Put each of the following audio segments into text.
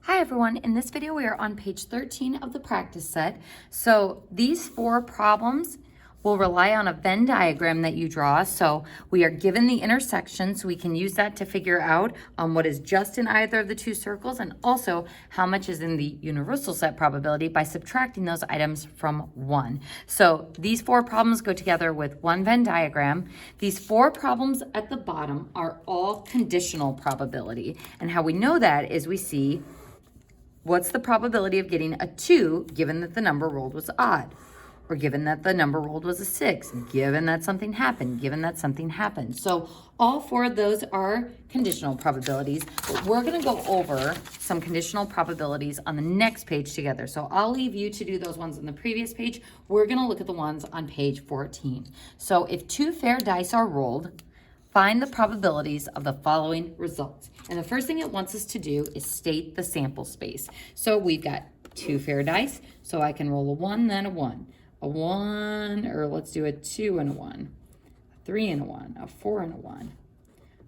Hi everyone, in this video we are on page 13 of the practice set. So these 4 problems will rely on a Venn diagram that you draw. So we are given the intersection, so we can use that to figure out what is just in either of the 2 circles and also how much is in the universal set probability by subtracting those items from 1. So these 4 problems go together with one Venn diagram. These 4 problems at the bottom are all conditional probability. And how we know that is we see what's the probability of getting a 2 given that the number rolled was odd? Or given that the number rolled was a 6, given that something happened, given that something happened. So all 4 of those are conditional probabilities, but we're gonna go over some conditional probabilities on the next page together. So I'll leave you to do those ones on the previous page. We're gonna look at the ones on page 14. So if 2 fair dice are rolled, find the probabilities of the following results. And the first thing it wants us to do is state the sample space. So we've got 2 fair dice, so I can roll a 1, then a 1. A 1, or let's do a 2 and a 1. A 3 and a 1, a 4 and a 1.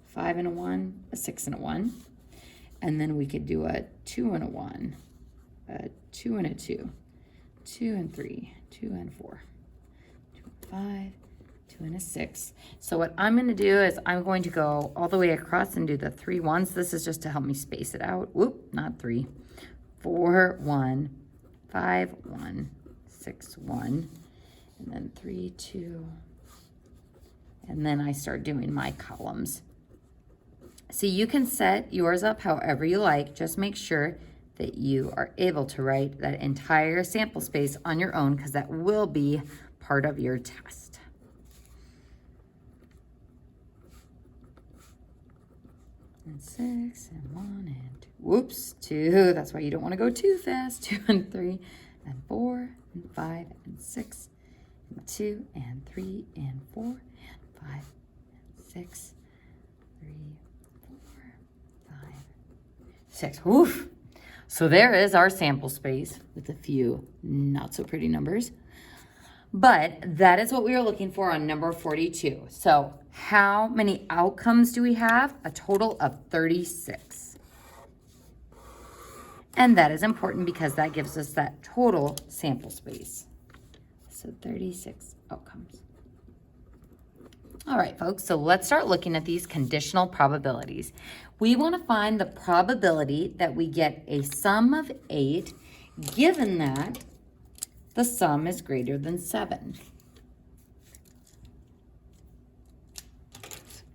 5 and a 1, a 6 and a 1. And then we could do a 2 and a 1, a 2 and a 2, 2 and 3, 2 and 4, 2 and 5, 2 and a 6. So what I'm going to do is I'm going to go all the way across and do the 3 ones. This is just to help me space it out. Whoop, not 3. 4, 1, 5, 1, 6, 1, and then 3, 2, and then I start doing my columns. So you can set yours up however you like. Just make sure that you are able to write that entire sample space on your own because that will be part of your test. And 6 and 1 and 2. Whoops, 2. That's why you don't want to go too fast. 2 and 3 and 4 and 5 and 6 and 2 and 3 and 4 and 5 and 6, 3, 4, 5, 6. Woof. So there is our sample space with a few not so pretty numbers. But that is what we are looking for on number 42. So how many outcomes do we have? A total of 36. And that is important because that gives us that total sample space. So 36 outcomes. All right, folks, so let's start looking at these conditional probabilities. We want to find the probability that we get a sum of 8 given that the sum is greater than 7.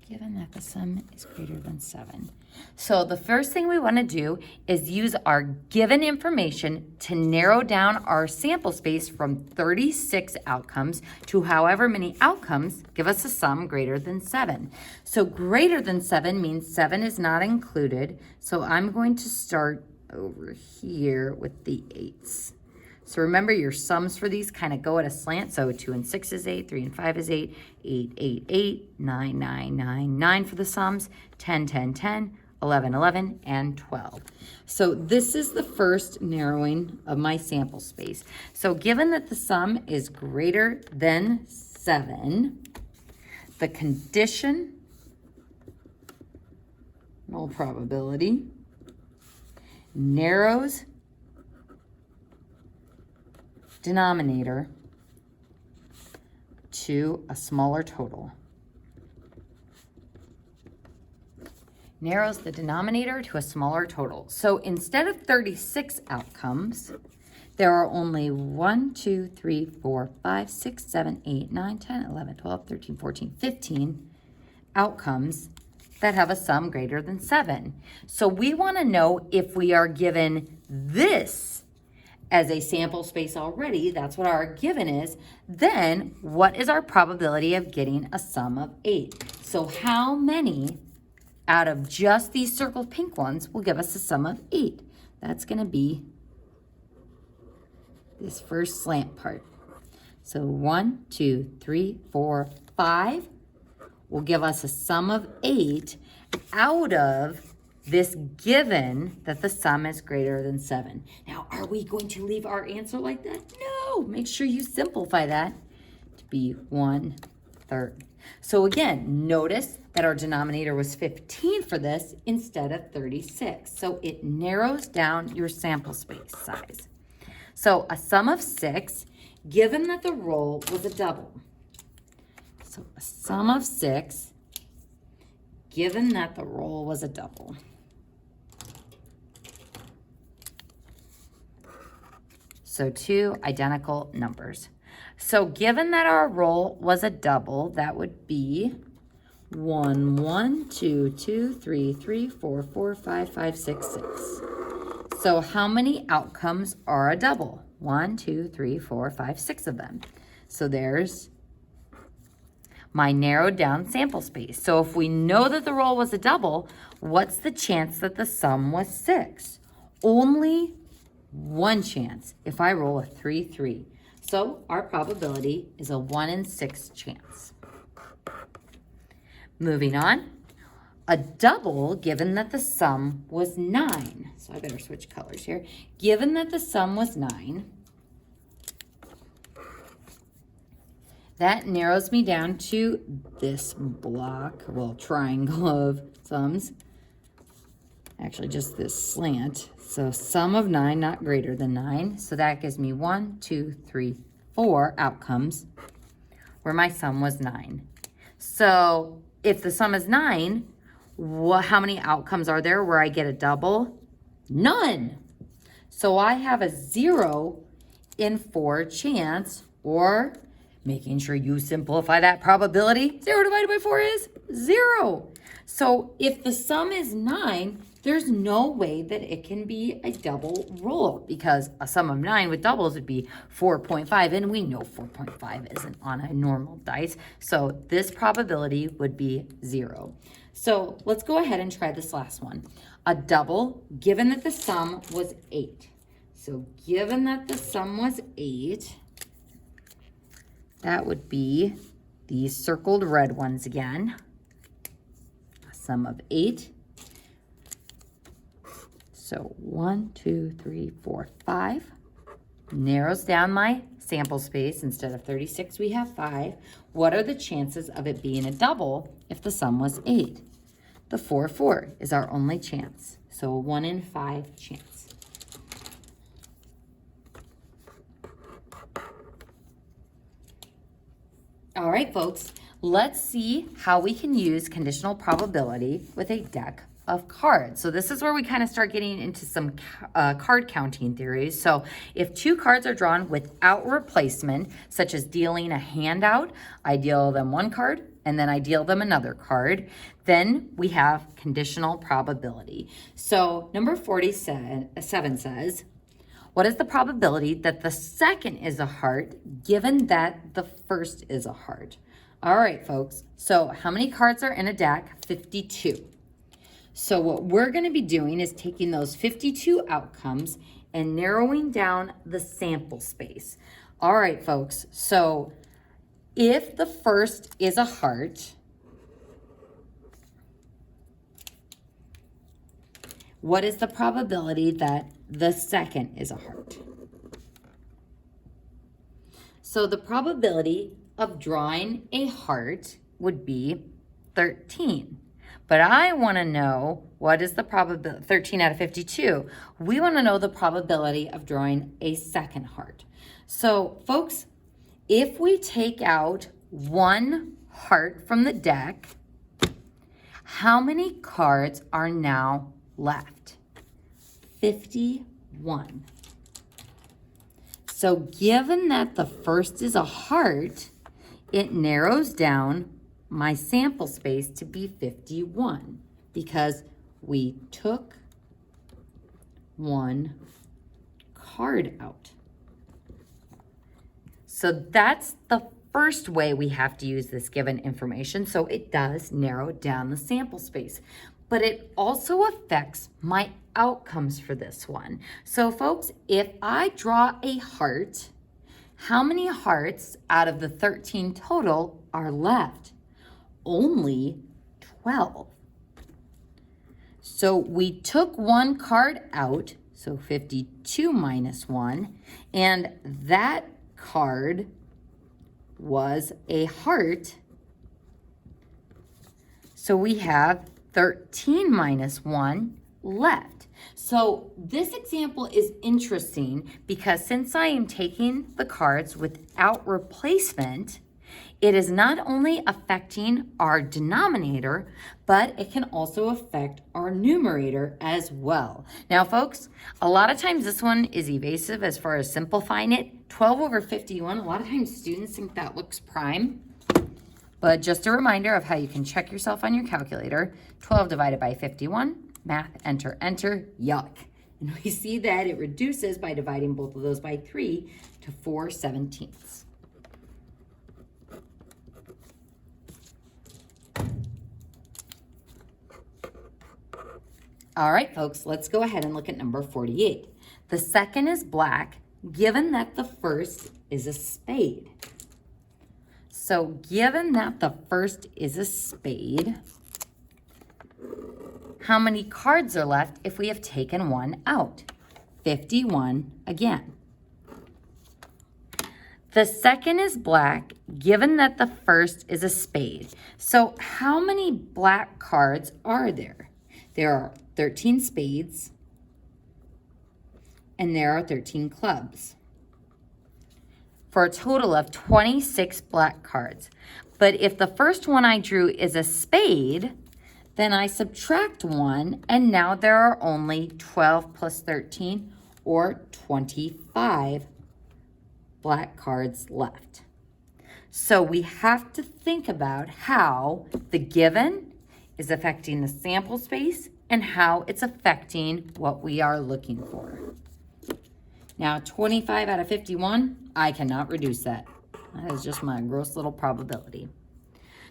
Given that the sum is greater than 7. So the first thing we want to do is use our given information to narrow down our sample space from 36 outcomes to however many outcomes give us a sum greater than 7. So greater than 7 means 7 is not included. So I'm going to start over here with the 8s. So remember your sums for these kind of go at a slant. So 2 and 6 is 8, 3 and 5 is 8, 8, 8, 8, 9, 9, 9, 9 for the sums, 10, 10, 10, 11, 11, and 12. So this is the first narrowing of my sample space. So given that the sum is greater than 7, the conditional probability narrows denominator to a smaller total. Narrows the denominator to a smaller total. So instead of 36 outcomes, there are only 1, 2, 3, 4, 5, 6, 7, 8, 9, 10, 11, 12, 13, 14, 15 outcomes that have a sum greater than 7. So we want to know if we are given this as a sample space already, that's what our given is, then what is our probability of getting a sum of 8? So how many out of just these circled pink ones will give us a sum of 8? That's going to be this first slant part. So 1, 2, 3, 4, 5 will give us a sum of 8 out of this given that the sum is greater than 7. Now, are we going to leave our answer like that? No, make sure you simplify that to be 1/3. So again, notice that our denominator was 15 for this instead of 36. So it narrows down your sample space size. So a sum of 6, given that the roll was a double. So a sum of 6, given that the roll was a double. So two identical numbers. So given that our roll was a double, that would be 1, 1, 2, 2, 3, 3, 4, 4, 5, 5, 6, 6. So how many outcomes are a double? 1, 2, 3, 4, 5, 6 of them. So there's my narrowed down sample space. So if we know that the roll was a double, what's the chance that the sum was 6? Only one chance if I roll a 3, 3. So our probability is a 1 in 6 chance. Moving on, a double, given that the sum was 9. So I better switch colors here. Given that the sum was 9, that narrows me down to this block, well, triangle of sums. Actually, just this slant. So sum of 9, not greater than 9. So that gives me 1, 2, 3, 4 outcomes where my sum was 9. So if the sum is 9, how many outcomes are there where I get a double? None. So I have a 0 in 4 chance, or making sure you simplify that probability, 0 divided by 4 is 0. So if the sum is 9, there's no way that it can be a double roll, because a sum of 9 with doubles would be 4.5, and we know 4.5 isn't on a normal dice. So this probability would be 0. So let's go ahead and try this last one. A double, given that the sum was 8. So given that the sum was 8, that would be these circled red ones again. A sum of 8. So 1, 2, 3, 4, 5. Narrows down my sample space. Instead of 36, we have 5. What are the chances of it being a double if the sum was 8? The 4, 4 is our only chance. So a 1 in 5 chance. All right, folks, let's see how we can use conditional probability with a deck of cards. So this is where we kind of start getting into some card counting theories. So if 2 cards are drawn without replacement, such as dealing a handout, I deal them 1 card and then I deal them another card, then we have conditional probability. So number 47 says, what is the probability that the second is a heart given that the first is a heart? All right, folks. So how many cards are in a deck? 52. So what we're going to be doing is taking those 52 outcomes and narrowing down the sample space. All right, folks. So if the first is a heart, what is the probability that the second is a heart? So the probability of drawing a heart would be 13. But I want to know, what is the probability, 13 out of 52. We want to know the probability of drawing a second heart. So folks, if we take out 1 heart from the deck, how many cards are now left? 51. So given that the first is a heart, it narrows down my sample space to be 51 because we took 1 card out. So that's the first way we have to use this given information. So it does narrow down the sample space, but it also affects my outcomes for this one. So folks, if I draw a heart, how many hearts out of the 13 total are left? Only 12. So we took 1 card out, so 52 minus 1, and that card was a heart. So we have 13 minus 1 left. So this example is interesting because since I am taking the cards without replacement, it is not only affecting our denominator, but it can also affect our numerator as well. Now, folks, a lot of times this one is evasive as far as simplifying it. 12 over 51, a lot of times students think that looks prime. But just a reminder of how you can check yourself on your calculator. 12 divided by 51, math, enter, enter, yuck. And we see that it reduces by dividing both of those by 3 to 4/17. All right, folks, let's go ahead and look at number 48. The second is black, given that the first is a spade. So given that the first is a spade, how many cards are left if we have taken one out? 51 again. The second is black, given that the first is a spade. So how many black cards are there? There are 13 spades, and there are 13 clubs, for a total of 26 black cards. But if the first one I drew is a spade, then I subtract 1, and now there are only 12 plus 13, or 25 black cards left. So we have to think about how the given is affecting the sample space and how it's affecting what we are looking for. Now, 25 out of 51, I cannot reduce that. That is just my gross little probability.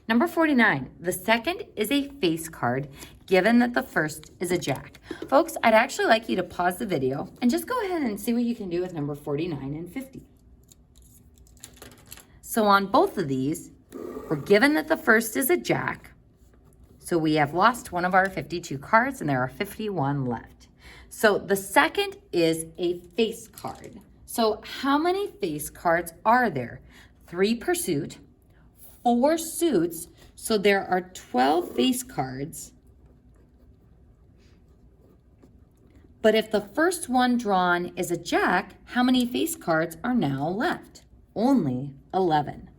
Number 49, the second is a face card, given that the first is a jack. Folks, I'd actually like you to pause the video and just go ahead and see what you can do with number 49 and 50. So on both of these, we're given that the first is a jack. So we have lost one of our 52 cards and there are 51 left. So the second is a face card. So how many face cards are there? 3 per suit, 4 suits, so there are 12 face cards. But if the first one drawn is a jack, how many face cards are now left? Only 11.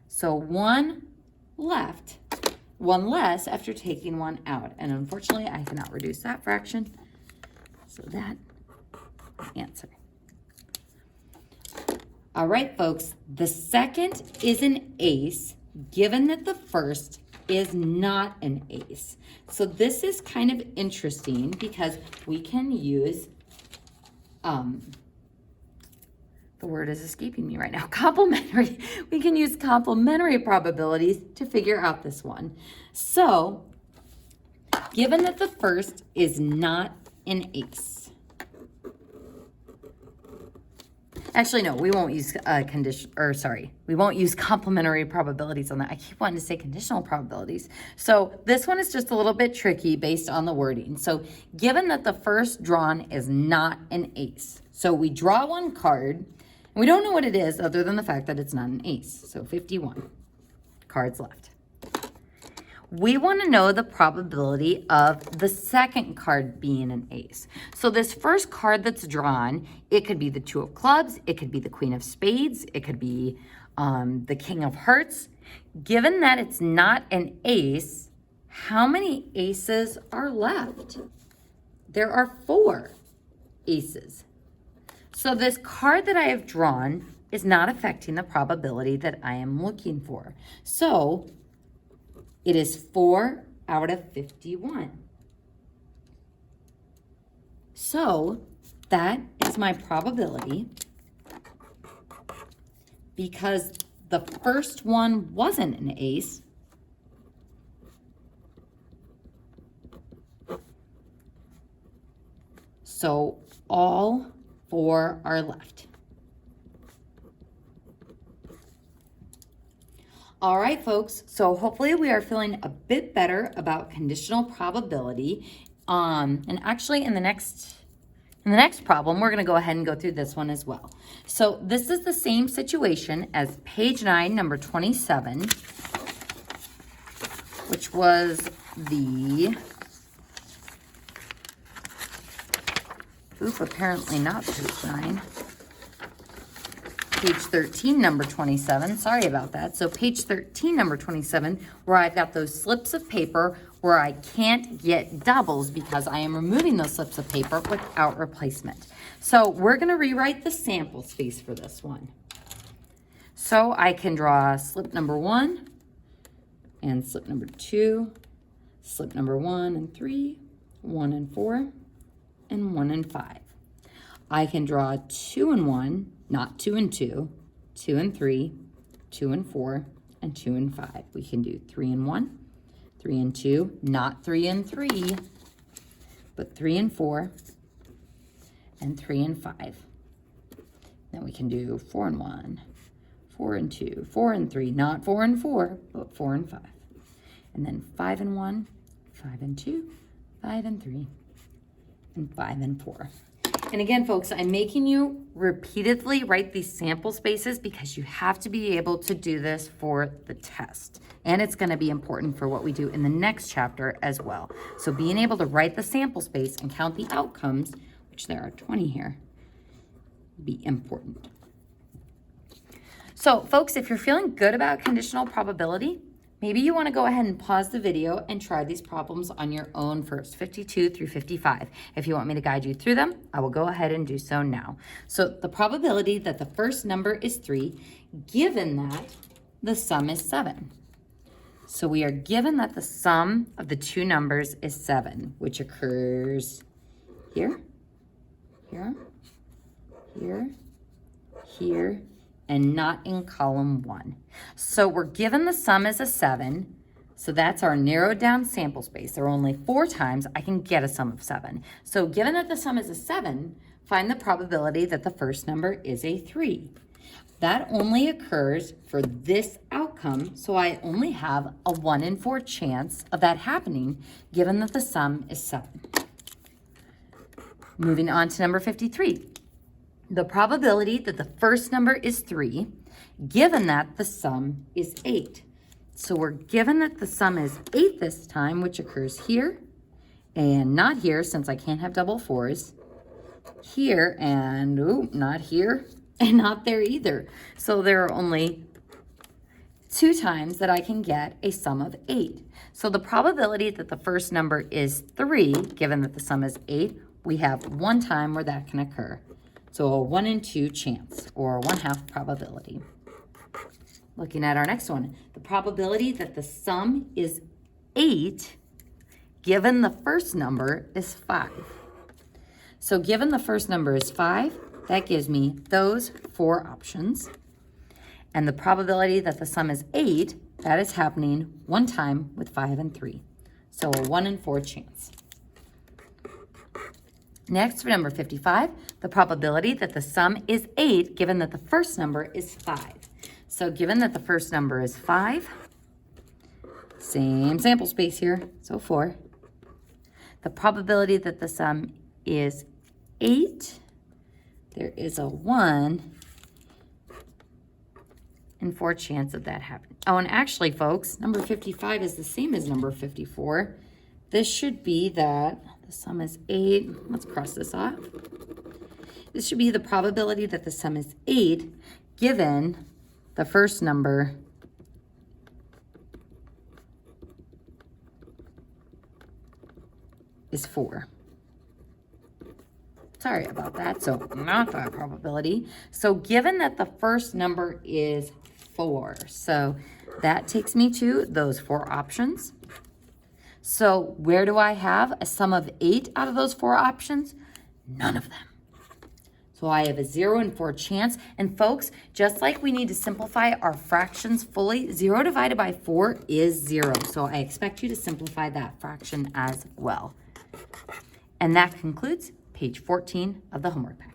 So one left, one less after taking one out. And unfortunately, I cannot reduce that fraction. So that answer. All right, folks, the second is an ace, given that the first is not an ace. So this is kind of interesting because we can use, the word is escaping me right now, complementary. We can use complementary probabilities to figure out this one. So, given that the first is not an ace. Actually, no, we won't use we won't use complementary probabilities on that. I keep wanting to say conditional probabilities. So this one is just a little bit tricky based on the wording. So given that the first drawn is not an ace. So we draw one card, and we don't know what it is other than the fact that it's not an ace. So 51 cards left. We want to know the probability of the second card being an ace. So this first card that's drawn, it could be the 2 of clubs, it could be the queen of spades, it could be the king of hearts. Given that it's not an ace, how many aces are left? There are 4 aces. So this card that I have drawn is not affecting the probability that I am looking for. So it is 4 out of 51. So that is my probability because the first one wasn't an ace. So all 4 are left. All right, folks, so hopefully we are feeling a bit better about conditional probability. And actually in the next In the next problem, we're going to go ahead and go through this one as well. So this is the same situation as page 9, number 27, which was the, apparently not page 9. Page 13, number 27. Sorry about that. So page 13, number 27, where I've got those slips of paper where I can't get doubles because I am removing those slips of paper without replacement. So we're going to rewrite the sample space for this one. So I can draw slip number 1 and slip number 2, slip number 1 and 3, 1 and 4, and 1 and 5. I can draw 2 and 1, not 2 and 2, 2 and 3, 2 and 4, and 2 and 5. We can do 3 and 1, 3 and 2, not 3 and 3, but 3 and 4, and 3 and 5. Then we can do 4 and 1, 4 and 2, 4 and 3, not 4 and 4, but 4 and 5. And then 5 and 1, 5 and 2, 5 and 3, and 5 and 4. And again, folks, I'm making you repeatedly write these sample spaces because you have to be able to do this for the test. And it's going to be important for what we do in the next chapter as well. So being able to write the sample space and count the outcomes, which there are 20 here, will be important. So, folks, if you're feeling good about conditional probability, maybe you want to go ahead and pause the video and try these problems on your own first, 52 through 55. If you want me to guide you through them, I will go ahead and do so now. So the probability that the first number is 3, given that the sum is 7. So we are given that the sum of the two numbers is 7, which occurs here, here, here, here, and not in column 1. So we're given the sum is a 7, so that's our narrowed down sample space. There are only 4 times I can get a sum of 7. So given that the sum is a 7, find the probability that the first number is a 3. That only occurs for this outcome, so I only have a 1 in 4 chance of that happening, given that the sum is 7. Moving on to number 53. The probability that the first number is 3, given that the sum is 8. So we're given that the sum is 8 this time, which occurs here, and not here, since I can't have double 4s, here, and not here, and not there either. So there are only 2 times that I can get a sum of 8. So the probability that the first number is 3, given that the sum is 8, we have 1 time where that can occur. So a 1 in 2 chance, or 1/2 probability. Looking at our next one, the probability that the sum is 8, given the first number is 5. So given the first number is 5, that gives me those 4 options. And the probability that the sum is 8, that is happening 1 time with 5 and 3. So a 1 in 4 chance. Next, for number 55, the probability that the sum is 8, given that the first number is 5. So given that the first number is 5, same sample space here, so 4. The probability that the sum is 8, there is a 1 in 4 chance of that happening. Oh, and actually, folks, number 55 is the same as number 54. This should be that the sum is 8. Let's cross this off. This should be the probability that the sum is 8, given the first number is 4. Sorry about that. So not that probability. So given that the first number is 4, so that takes me to those 4 options. So where do I have a sum of 8 out of those 4 options? None of them. So I have a 0 in 4 chance. And folks, just like we need to simplify our fractions fully, 0 divided by 4 is 0. So I expect you to simplify that fraction as well. And that concludes page 14 of the homework packet.